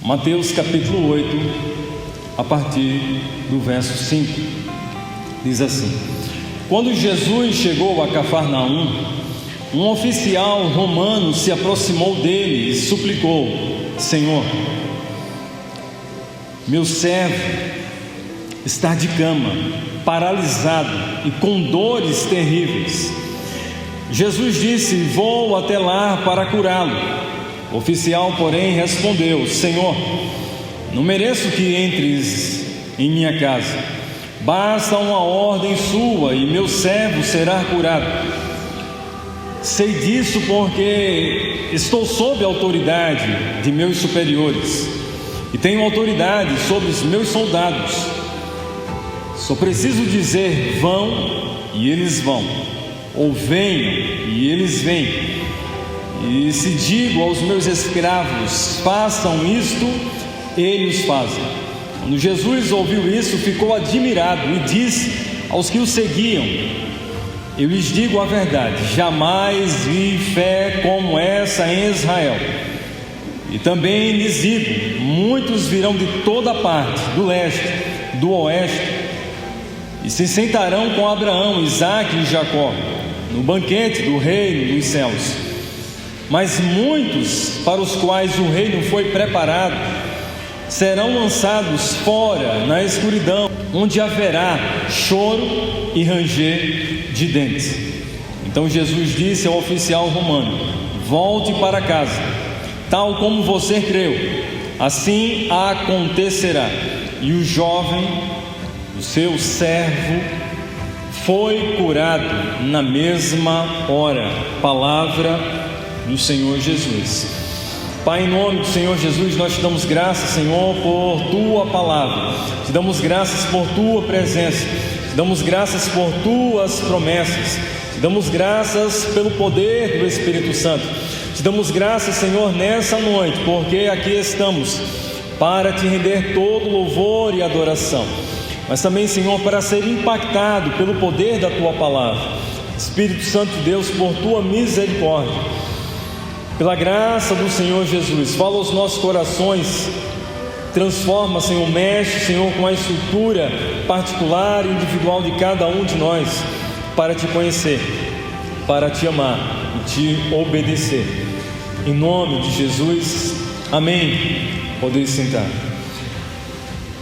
Mateus capítulo 8, a partir do verso 5, diz assim: Quando Jesus chegou a Cafarnaum, um oficial romano se aproximou dele e suplicou: Senhor, meu servo está de cama, paralisado e com dores terríveis. Jesus disse: Vou até lá para curá-lo. O oficial, porém, respondeu: Senhor, não mereço que entres em minha casa. Basta uma ordem sua e meu servo será curado. Sei disso porque estou sob a autoridade de meus superiores e tenho autoridade sobre os meus soldados. Só preciso dizer: vão, e eles vão, ou venham, e eles vêm. E se digo aos meus escravos: façam isto, eles fazem. Quando Jesus ouviu isso, ficou admirado e disse aos que o seguiam: eu lhes digo a verdade, jamais vi fé como essa em Israel. E também lhes digo: muitos virão de toda parte, do leste, do oeste, e se sentarão com Abraão, Isaque e Jacó no banquete do reino dos céus. Mas muitos para os quais o reino foi preparado serão lançados fora na escuridão, onde haverá choro e ranger de dentes. Então Jesus disse ao oficial romano: volte para casa, tal como você creu, assim acontecerá. E o jovem, o seu servo, foi curado na mesma hora. Palavra do Senhor Jesus. Pai, em nome do Senhor Jesus, nós te damos graças, Senhor, por tua palavra. Te damos graças por tua presença. Te damos graças por tuas promessas. Te damos graças pelo poder do Espírito Santo. Te damos graças, Senhor, nessa noite, porque aqui estamos para te render todo louvor e adoração, mas também, Senhor, para ser impactado pelo poder da tua palavra. Espírito Santo de Deus, por tua misericórdia, pela graça do Senhor Jesus, fala aos nossos corações, transforma, Senhor, mexe, Senhor, com a estrutura particular e individual de cada um de nós, para te conhecer, para te amar e te obedecer. Em nome de Jesus, amém. Podem sentar.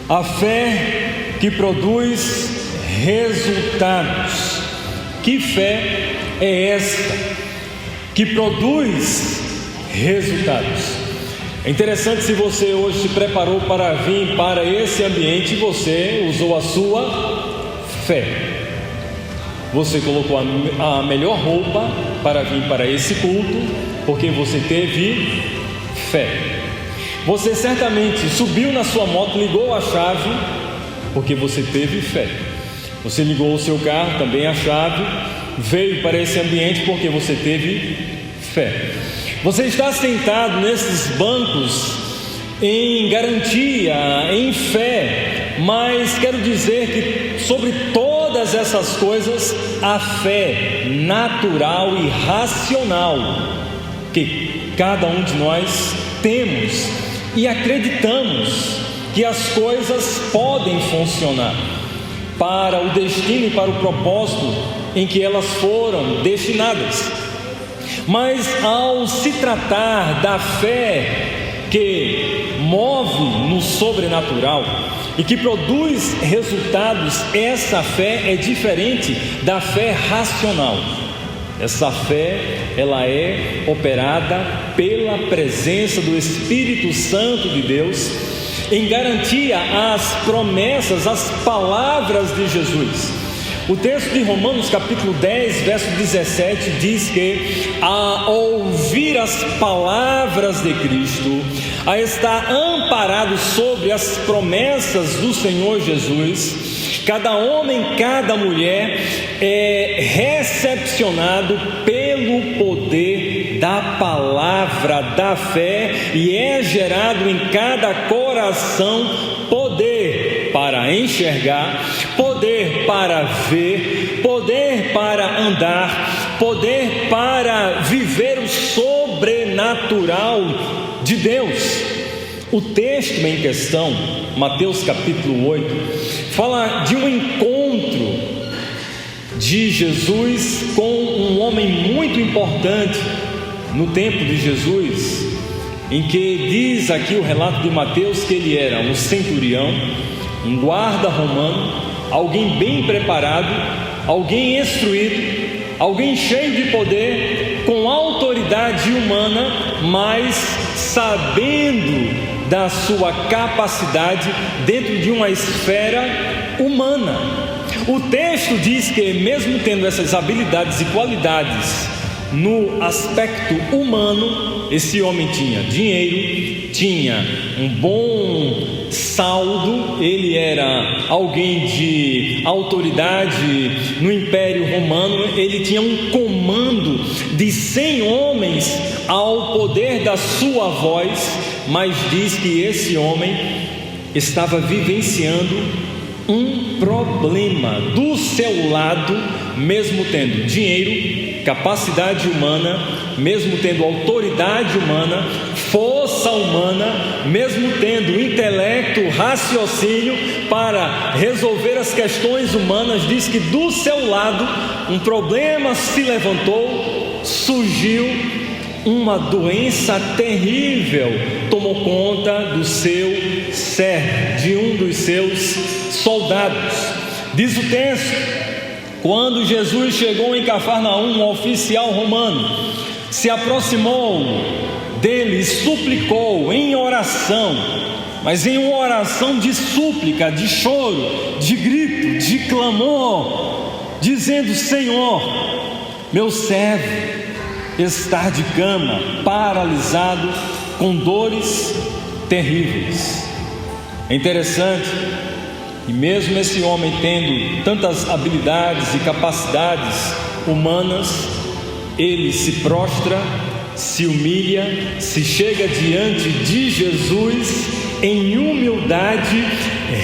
A fé que produz resultados. Que fé é esta que produz resultados? É interessante, se você hoje se preparou para vir para esse ambiente, você usou a sua fé. Você colocou a melhor roupa para vir para esse culto, porque você teve fé. Você certamente subiu na sua moto, ligou a chave, porque você teve fé. Você ligou o seu carro, também a chave, veio para esse ambiente porque você teve fé. Você está sentado nesses bancos em garantia, em fé, mas quero dizer que sobre todas essas coisas, a fé natural e racional que cada um de nós temos e acreditamos que as coisas podem funcionar para o destino e para o propósito em que elas foram destinadas. Mas ao se tratar da fé que move no sobrenatural e que produz resultados, essa fé é diferente da fé racional. Essa fé, ela é operada pela presença do Espírito Santo de Deus, em garantia às promessas, às palavras de Jesus. O texto de Romanos capítulo 10, verso 17 diz que a ouvir as palavras de Cristo, a estar amparado sobre as promessas do Senhor Jesus, cada homem, cada mulher é recepcionado pelo poder da palavra da fé e é gerado em cada coração poder para enxergar, poder para ver, poder para andar, poder para viver o sobrenatural de Deus. O texto em questão, Mateus capítulo 8, fala de um encontro de Jesus com um homem muito importante no tempo de Jesus, em que diz aqui o relato de Mateus que ele era um centurião, um guarda romano, alguém bem preparado, alguém instruído, alguém cheio de poder, com autoridade humana, mas sabendo da sua capacidade dentro de uma esfera humana. O texto diz que, mesmo tendo essas habilidades e qualidades no aspecto humano, esse homem tinha dinheiro, tinha um bom saldo, ele era alguém de autoridade no Império Romano, ele tinha um comando de 100 homens ao poder da sua voz, mas diz que esse homem estava vivenciando um problema do seu lado, mesmo tendo dinheiro, capacidade humana, mesmo tendo autoridade humana, força humana, mesmo tendo intelecto, raciocínio para resolver as questões humanas. Diz que do seu lado um problema se levantou, surgiu uma doença terrível, tomou conta do seu servo, de um dos seus soldados. Diz o texto: quando Jesus chegou em Cafarnaum, um oficial romano se aproximou dele e suplicou em oração, mas em uma oração de súplica, de choro, de grito, de clamor, dizendo: Senhor, meu servo está de cama, paralisado, com dores terríveis. É interessante, e mesmo esse homem tendo tantas habilidades e capacidades humanas, ele se prostra, se humilha, se chega diante de Jesus em humildade,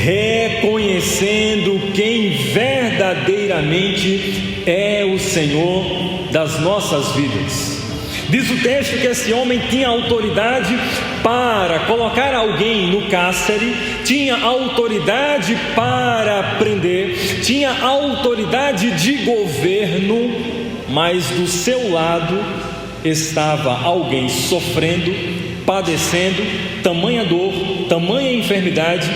reconhecendo quem verdadeiramente é o Senhor das nossas vidas. Diz o texto que esse homem tinha autoridade para colocar alguém no cárcere, tinha autoridade para prender, tinha autoridade de governo, mas do seu lado estava alguém sofrendo, padecendo tamanha dor, tamanha enfermidade.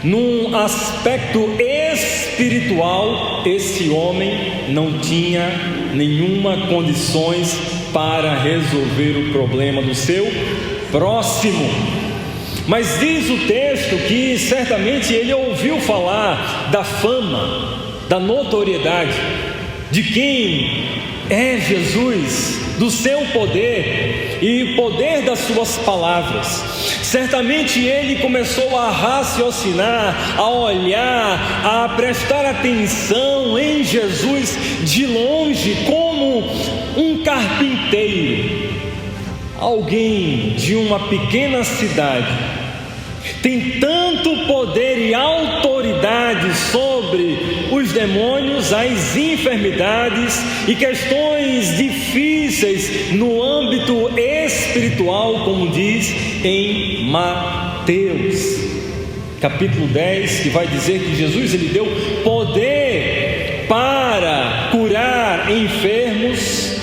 Num aspecto espiritual, esse homem não tinha nenhuma condições para resolver o problema do seu próximo. Mas diz o texto que certamente ele ouviu falar da fama, da notoriedade, de quem é Jesus, do seu poder e poder das suas palavras. Certamente ele começou a raciocinar, a olhar, a prestar atenção em Jesus de longe, como um carpinteiro, alguém de uma pequena cidade, tem tanto poder e autoridade sobre os demônios, as enfermidades e questões difíceis no âmbito espiritual, como diz em Mateus capítulo 10, que vai dizer que Jesus ele deu poder para curar enfermos,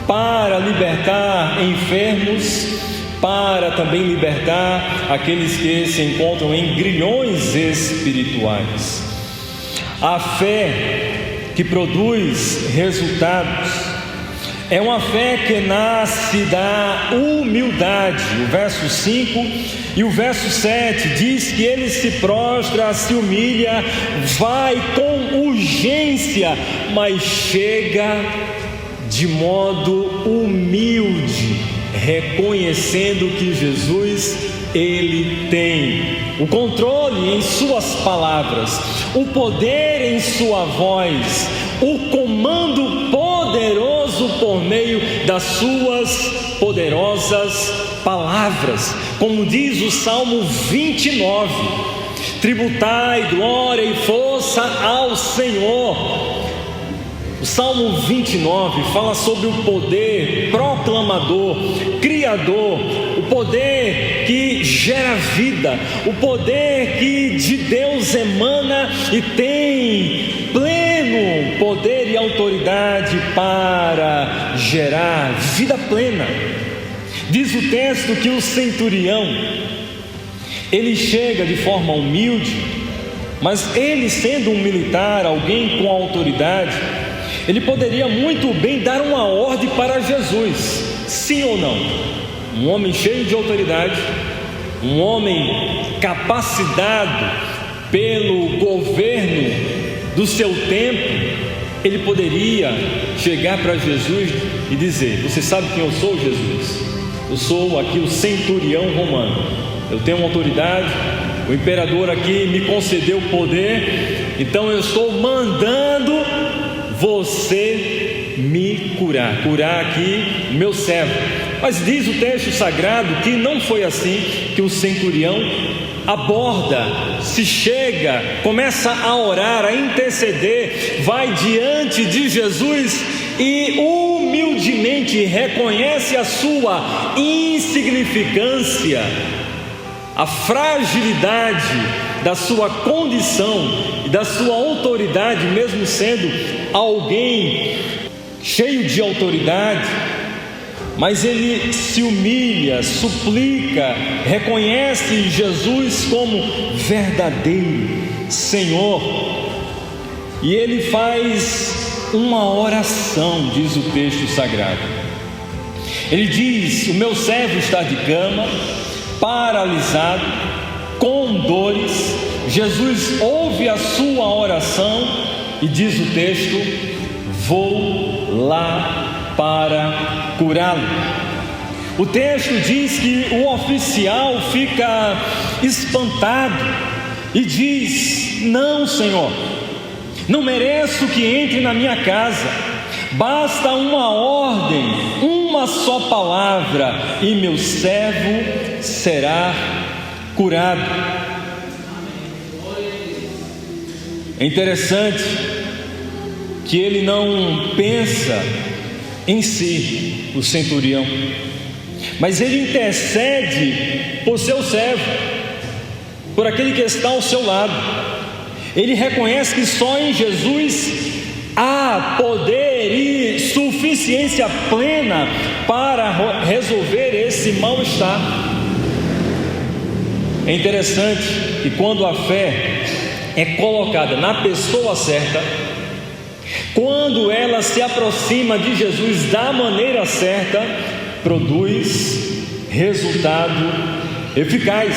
para libertar enfermos, para também libertar aqueles que se encontram em grilhões espirituais. A fé que produz resultados é uma fé que nasce da humildade. O verso 5 e o verso 7 diz que ele se prostra, se humilha, vai com urgência, mas chega de modo humilde, reconhecendo que Jesus ele tem o controle em suas palavras, o poder em sua voz, o comando poderoso por meio das suas poderosas palavras. Como diz o Salmo 29: tributai glória e força ao Senhor. O O Salmo 29 fala sobre o poder proclamador, criador, o poder que gera vida, o poder que de Deus emana e tem pleno poder e autoridade para gerar vida plena. Diz o texto que o centurião, ele chega de forma humilde, mas ele, sendo um militar, alguém com autoridade, ele poderia muito bem dar uma ordem para Jesus, sim ou não? Um homem cheio de autoridade, um homem capacitado pelo governo do seu tempo, ele poderia chegar para Jesus e dizer: você sabe quem eu sou, Jesus? Eu sou aqui o centurião romano, eu tenho uma autoridade, o imperador aqui me concedeu poder, então eu estou mandando você me curar aqui meu servo. Mas diz o texto sagrado que não foi assim que o centurião aborda, se chega, começa a orar, a interceder, vai diante de Jesus e humildemente reconhece a sua insignificância, a fragilidade da sua condição e da sua autoridade, mesmo sendo alguém cheio de autoridade. Mas ele se humilha, suplica, reconhece Jesus como verdadeiro Senhor, e ele faz uma oração, diz o texto sagrado. Ele diz: o meu servo está de cama, paralisado, com dores. Jesus ouve a sua oração e diz o texto: vou lá para curá-lo. O texto diz que o oficial fica espantado e diz: não, Senhor, não mereço que entre na minha casa, basta uma ordem, uma só palavra e meu servo será curado. É interessante que ele não pensa em si, o centurião, mas ele intercede por seu servo, por aquele que está ao seu lado. Ele reconhece que só em Jesus há poder e suficiência plena para resolver esse mal-estar. É interessante que quando a fé é colocada na pessoa certa, quando ela se aproxima de Jesus da maneira certa, produz resultado eficaz.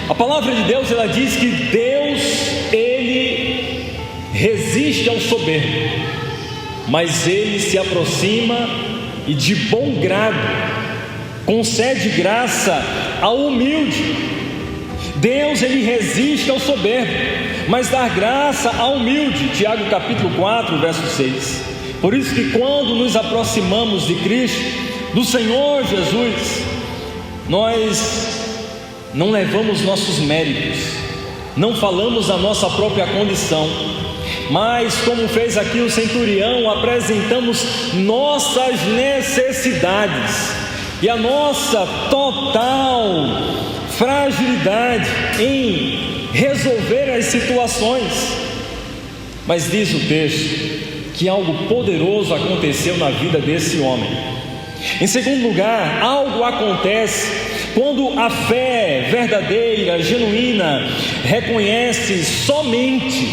A palavra de Deus, ela diz que Deus, ele resiste ao soberbo, mas ele se aproxima e de bom grado concede graça ao humilde. Deus, ele resiste ao soberbo, mas dá graça ao humilde. Tiago capítulo 4, verso 6. Por isso que quando nos aproximamos de Cristo, do Senhor Jesus, nós não levamos nossos méritos, não falamos a nossa própria condição, mas como fez aqui o centurião, apresentamos nossas necessidades e a nossa total fragilidade em resolver as situações. Mas diz o texto que algo poderoso aconteceu na vida desse homem. Em segundo lugar, algo acontece quando a fé verdadeira, genuína, reconhece somente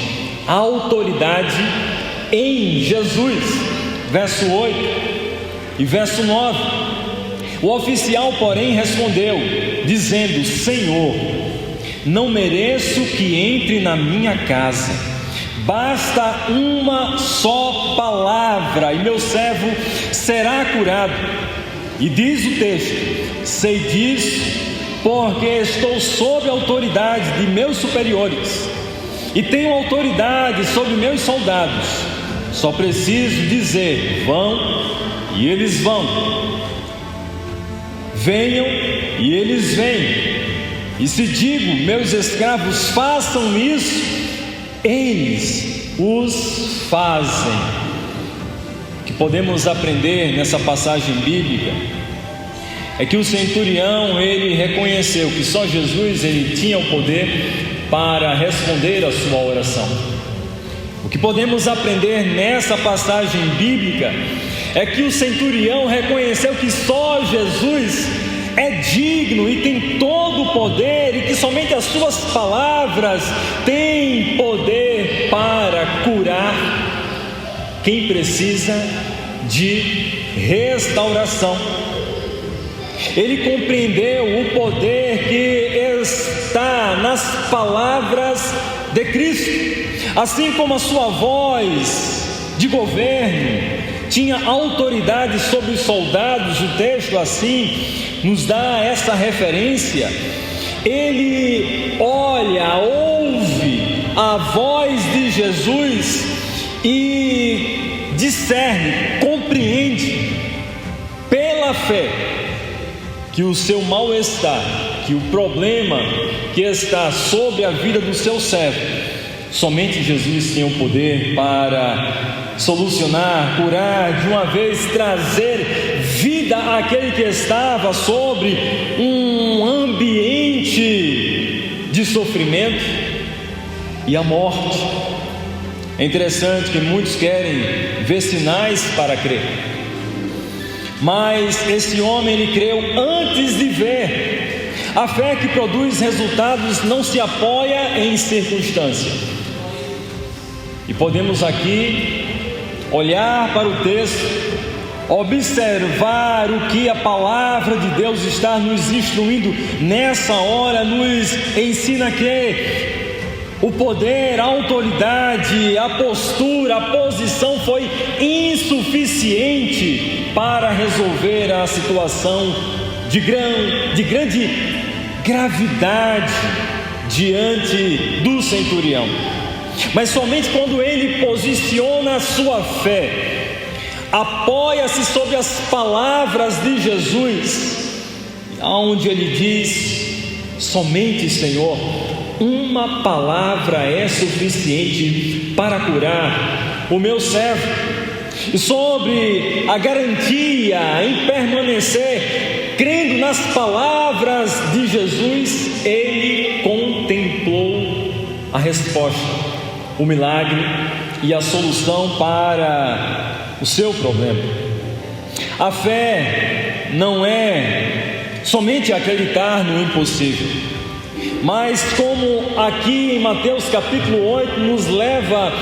a autoridade em Jesus. Verso 8 e verso 9. O oficial, porém, respondeu, dizendo: Senhor, não mereço que entre na minha casa, basta uma só palavra e meu servo será curado. E diz o texto: sei disso porque estou sob a autoridade de meus superiores e tenho autoridade sobre meus soldados. Só preciso dizer: vão, e eles vão. Venham, e eles vêm. E se digo: meus escravos façam isso, eles os fazem. O que podemos aprender nessa passagem bíblica é que o centurião, ele reconheceu que só Jesus ele tinha o poder para responder a sua oração. O que podemos aprender nessa passagem bíblica é que o centurião reconheceu que só Jesus é digno e tem todo o poder, e que somente as suas palavras têm poder para curar quem precisa de restauração. Ele compreendeu o poder que está nas palavras de Cristo, assim como a sua voz de governo tinha autoridade sobre os soldados. O texto assim nos dá essa referência. Ele olha, ouve a voz de Jesus e discerne, compreende pela fé que o seu mal-estar, que o problema que está sobre a vida do seu servo, somente Jesus tem o poder para solucionar, curar, de uma vez trazer vida àquele que estava sobre um ambiente de sofrimento e a morte. É interessante que muitos querem ver sinais para crer, mas esse homem ele creu antes de ver. A fé que produz resultados não se apoia em circunstância. E podemos aqui olhar para o texto, observar o que a palavra de Deus está nos instruindo nessa hora. Nos ensina que o poder, a autoridade, a postura, a posição foi insuficiente para resolver a situação de grande gravidade diante do centurião. Mas somente quando ele posiciona a sua fé, apoia-se sobre as palavras de Jesus, onde ele diz: somente, Senhor, uma palavra é suficiente para curar o meu servo. E sobre a garantia em permanecer crendo nas palavras de Jesus, ele contemplou a resposta, o milagre e a solução para o seu problema. A fé não é somente acreditar no impossível, mas como aqui em Mateus capítulo 8 nos leva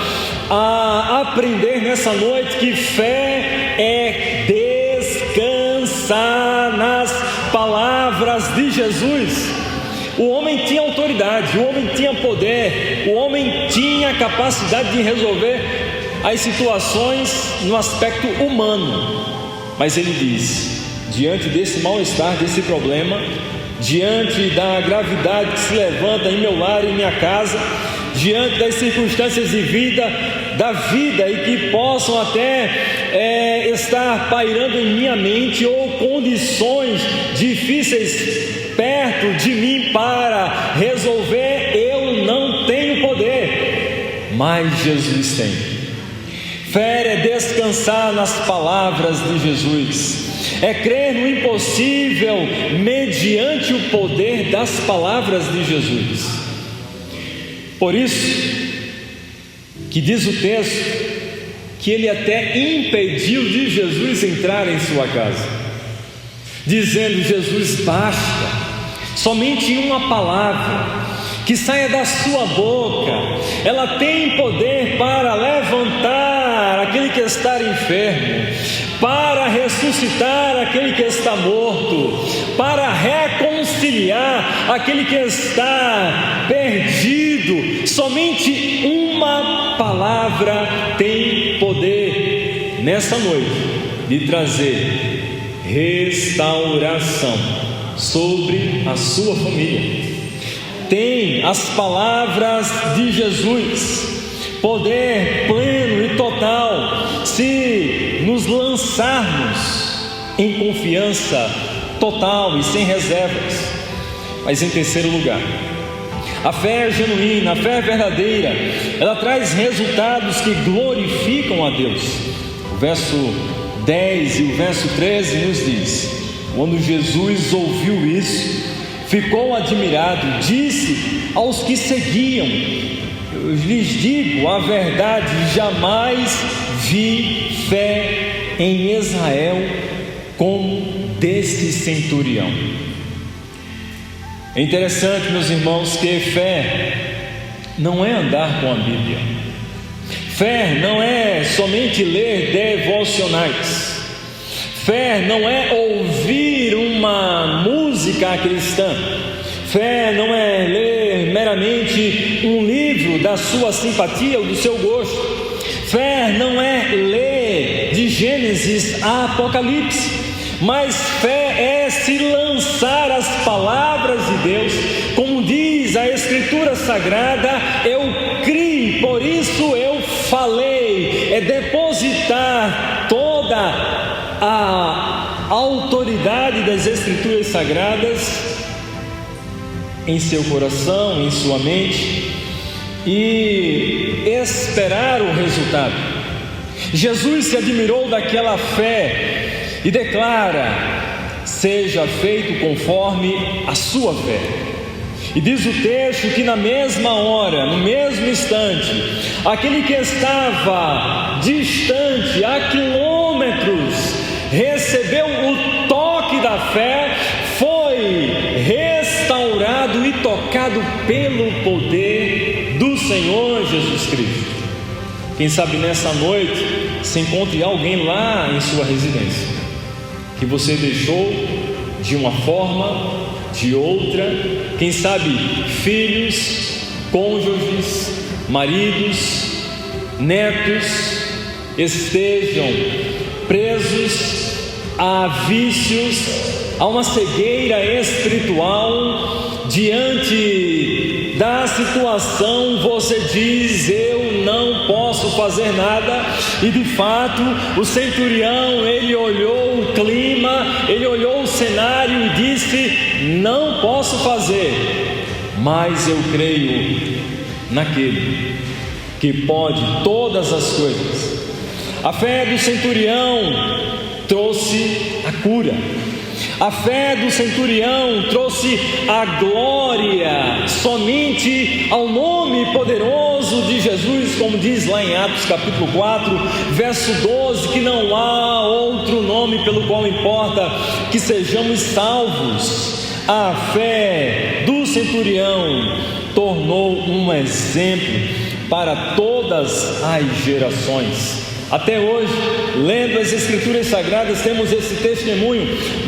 a aprender nessa noite, que fé é descansar nas palavras de Jesus. O homem tinha autoridade, o homem tinha poder, o homem tinha capacidade de resolver as situações no aspecto humano, mas ele diz: diante desse mal-estar, desse problema, diante da gravidade que se levanta em meu lar e em minha casa, diante das circunstâncias de vida, da vida, e que possam até estar pairando em minha mente, ou condições difíceis perto de mim para resolver, eu não tenho poder, mas Jesus tem. Fé é descansar nas palavras de Jesus, é crer no impossível mediante o poder das palavras de Jesus. Por isso que diz o texto que ele até impediu de Jesus entrar em sua casa, dizendo: Jesus, basta somente uma palavra que saia da sua boca, ela tem poder para levantar aquele que está enfermo, para ressuscitar aquele que está morto, para reconciliar aquele que está perdido. Somente uma palavra tem poder nessa noite de trazer restauração sobre a sua família. Tem as palavras de Jesus poder pleno e total se nos lançarmos em confiança total e sem reservas. Mas em terceiro lugar, A fé genuína, a fé verdadeira, ela traz resultados que glorificam a Deus. O verso 10 e o verso 13 nos diz: quando Jesus ouviu isso, ficou admirado, disse aos que seguiam: eu lhes digo a verdade, jamais vi fé em Israel como desse centurião. É interessante, meus irmãos, que fé não é andar com a Bíblia. Fé não é somente ler devocionais. Fé não é ouvir uma música cristã. Fé não é ler meramente um livro da sua simpatia ou do seu gosto. Fé não é ler de Gênesis a Apocalipse. Mas fé é se lançar as palavras de Deus, como diz a Escritura Sagrada: eu criei, por isso eu falei. É depositar toda a autoridade das Escrituras Sagradas em seu coração, em sua mente, e esperar o resultado. Jesus se admirou daquela fé e declara: seja feito conforme a sua fé. E diz o texto que na mesma hora, no mesmo instante, aquele que estava distante a quilômetros recebeu o toque da fé, foi restaurado e tocado pelo poder do Senhor Jesus Cristo. Quem sabe nessa noite se encontre alguém lá em sua residência que você deixou de uma forma, de outra. Quem sabe filhos, cônjuges, maridos, netos estejam presos a vícios, a uma cegueira espiritual. Diante da situação você diz: eu não posso fazer nada. E de fato o centurião, ele olhou o clima, ele olhou o cenário e disse: não posso fazer, mas eu creio naquele que pode todas as coisas. A fé do centurião trouxe a cura. A fé do centurião trouxe a glória somente ao nome poderoso de Jesus, como diz lá em Atos capítulo 4, verso 12, que não há outro nome pelo qual importa que sejamos salvos. A fé do centurião tornou um exemplo para todas as gerações. Até hoje, lendo as Escrituras Sagradas, temos esse testemunho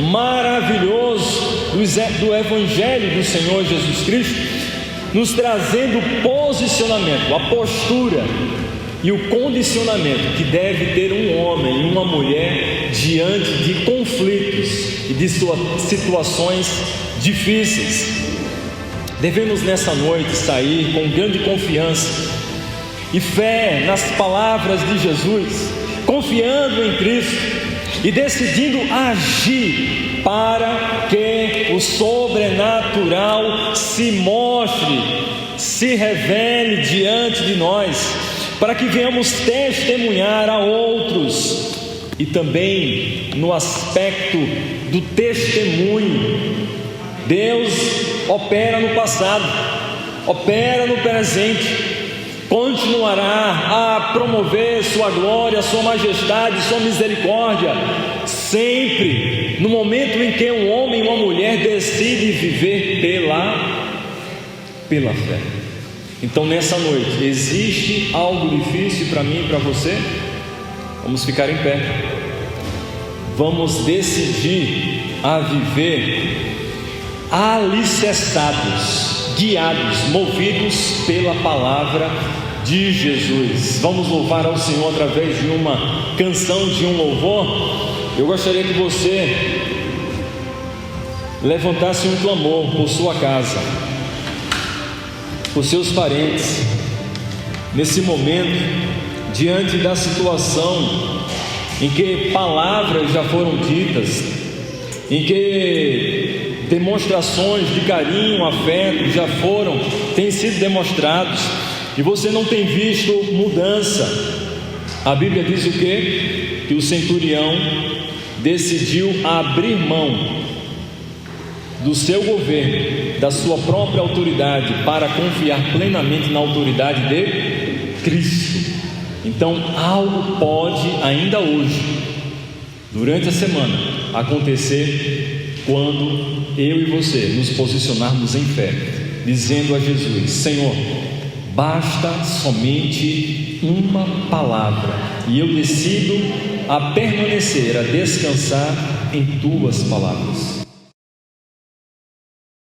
maravilhoso do Evangelho do Senhor Jesus Cristo, nos trazendo o posicionamento, a postura e o condicionamento que deve ter um homem e uma mulher diante de conflitos e de situações difíceis. Devemos nessa noite sair com grande confiança e fé nas palavras de Jesus, confiando em Cristo e decidindo agir para que o sobrenatural se mostre, se revele diante de nós, para que venhamos testemunhar a outros. E também no aspecto do testemunho, Deus opera no passado, opera no presente, continuará a promover sua glória, sua majestade, sua misericórdia, sempre no momento em que um homem e uma mulher decidem viver pela fé. Então nessa noite, existe algo difícil para mim e para você? Vamos ficar em pé, vamos decidir a viver alicerçados, guiados, movidos pela palavra de Jesus. Vamos louvar ao Senhor através de uma canção, de um louvor. Eu gostaria que você levantasse um clamor por sua casa, por seus parentes, nesse momento, diante da situação em que palavras já foram ditas, em que demonstrações de carinho, afeto já têm sido demonstrados, e você não tem visto mudança. A Bíblia diz o quê? Que o centurião decidiu abrir mão do seu governo, da sua própria autoridade, para confiar plenamente na autoridade de Cristo. Então algo pode ainda hoje, durante a semana, acontecer quando eu e você nos posicionarmos em fé, dizendo a Jesus: Senhor, basta somente uma palavra, e eu decido a permanecer, a descansar em tuas palavras.